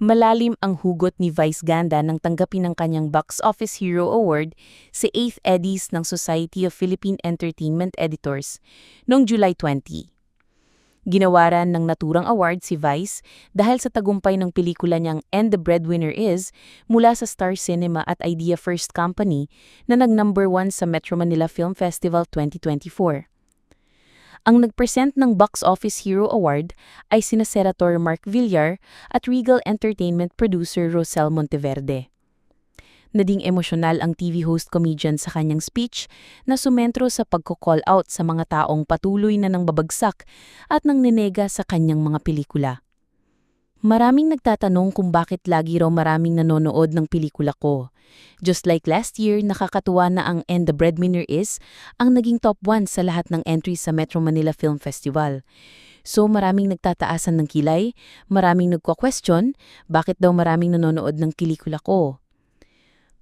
Malalim ang hugot ni Vice Ganda nang tanggapin ng kanyang Box Office Hero Award sa 8th Eddies ng Society of Philippine Entertainment Editors noong July 20. Ginawaran ng naturang award si Vice dahil sa tagumpay ng pelikula niyang And the Breadwinner Is mula sa Star Cinema at Idea First Company na nag-number 1 sa Metro Manila Film Festival 2024. Ang nag-present ng Box Office Hero Award ay sina Senator Mark Villar at Regal Entertainment producer Rosel Monteverde. Nading emosyonal ang TV host comedian sa kanyang speech na sumentro sa pagko-call out sa mga taong patuloy na nang babagsak at nang ninega sa kanyang mga pelikula. Maraming nagtatanong kung bakit lagi raw maraming nanonood ng pelikula ko. Just like last year, nakakatuwa na ang And the Breadwinner Is ang naging top 1 sa lahat ng entries sa Metro Manila Film Festival. So maraming nagtataasan ng kilay, maraming nagko-question, bakit daw maraming nanonood ng pelikula ko?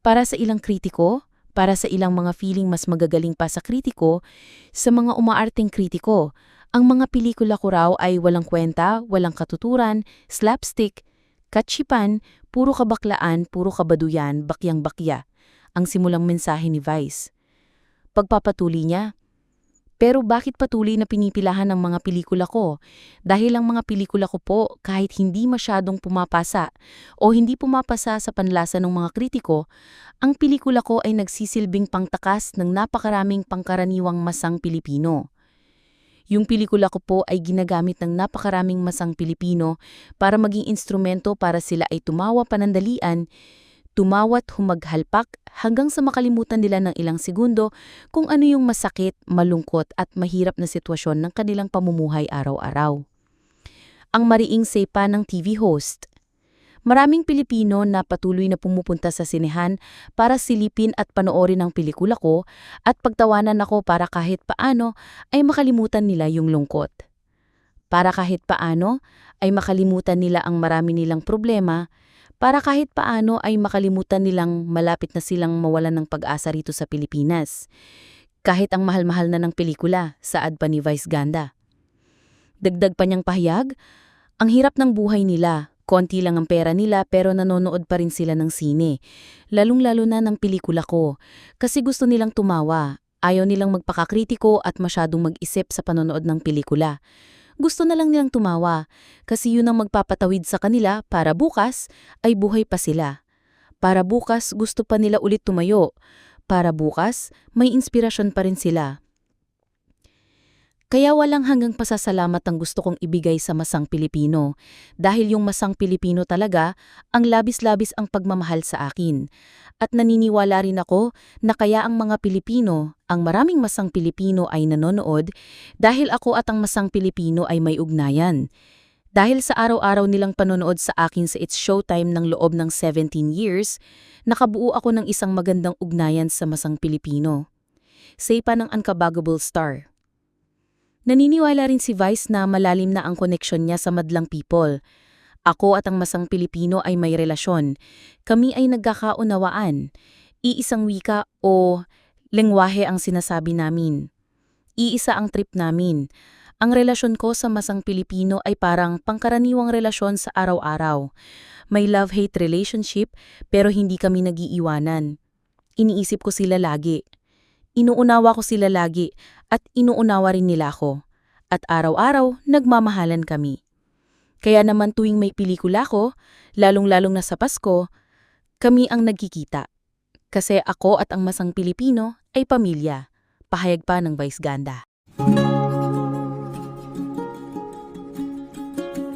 Para sa ilang kritiko, para sa ilang mga feeling mas magagaling pa sa kritiko, sa mga umaarteng kritiko, ang mga pelikula ko raw ay walang kwenta, walang katuturan, slapstick, katsipan, puro kabaklaan, puro kabaduyan, bakyang-bakya, ang simulang mensahe ni Vice. Pagpapatuloy niya, pero bakit patuloy na pinipilahan ng mga pelikula ko? Dahil ang mga pelikula ko po kahit hindi masyadong pumapasa o hindi pumapasa sa panlasa ng mga kritiko, ang pelikula ko ay nagsisilbing pangtakas ng napakaraming pangkaraniwang masang Pilipino. Yung pelikula ko po ay ginagamit ng napakaraming masang Pilipino para maging instrumento para sila ay tumawa panandalian, tumawa't humaghalpak hanggang sa makalimutan nila ng ilang segundo kung ano yung masakit, malungkot at mahirap na sitwasyon ng kanilang pamumuhay araw-araw. Ang mariing sepa ng TV host. Maraming Pilipino na patuloy na pumupunta sa sinehan para silipin at panoorin ang pelikula ko at pagtawanan ako para kahit paano ay makalimutan nila yung lungkot. Para kahit paano ay makalimutan nila ang marami nilang problema, para kahit paano ay makalimutan nilang malapit na silang mawalan ng pag-asa rito sa Pilipinas. Kahit ang mahal-mahal na ng pelikula, saad pa ni Vice Ganda. Dagdag pa niyang pahayag, ang hirap ng buhay nila. Konti lang ang pera nila pero nanonood pa rin sila ng sine. Lalong-lalo na ng pelikula ko. Kasi gusto nilang tumawa. Ayaw nilang magpakakritiko at masyadong mag-isip sa panonood ng pelikula. Gusto na lang nilang tumawa. Kasi yun ang magpapatawid sa kanila para bukas ay buhay pa sila. Para bukas gusto pa nila ulit tumayo. Para bukas may inspirasyon pa rin sila. Kaya walang hanggang pasasalamat ang gusto kong ibigay sa masang Pilipino. Dahil yung masang Pilipino talaga, ang labis-labis ang pagmamahal sa akin. At naniniwala rin ako na kaya ang mga Pilipino, ang maraming masang Pilipino ay nanonood dahil ako at ang masang Pilipino ay may ugnayan. Dahil sa araw-araw nilang panonood sa akin sa It's Showtime ng loob ng 17 years, nakabuo ako ng isang magandang ugnayan sa masang Pilipino. Say pa ng Unkabagable Star. Naniniwala rin si Vice na malalim na ang koneksyon niya sa madlang people. Ako at ang masang Pilipino ay may relasyon. Kami ay nagkakaunawaan. Iisang wika o lengwahe ang sinasabi namin. Iisa ang trip namin. Ang relasyon ko sa masang Pilipino ay parang pangkaraniwang relasyon sa araw-araw. May love-hate relationship pero hindi kami nagiiwanan. Iniisip ko sila lagi. Inuunawa ko sila lagi at inuunawa rin nila ako. At araw-araw, nagmamahalan kami. Kaya naman tuwing may pelikula ko, lalong-lalong na sa Pasko, kami ang nagkikita. Kasi ako at ang masang Pilipino ay pamilya. Pahayag pa ng Vice Ganda.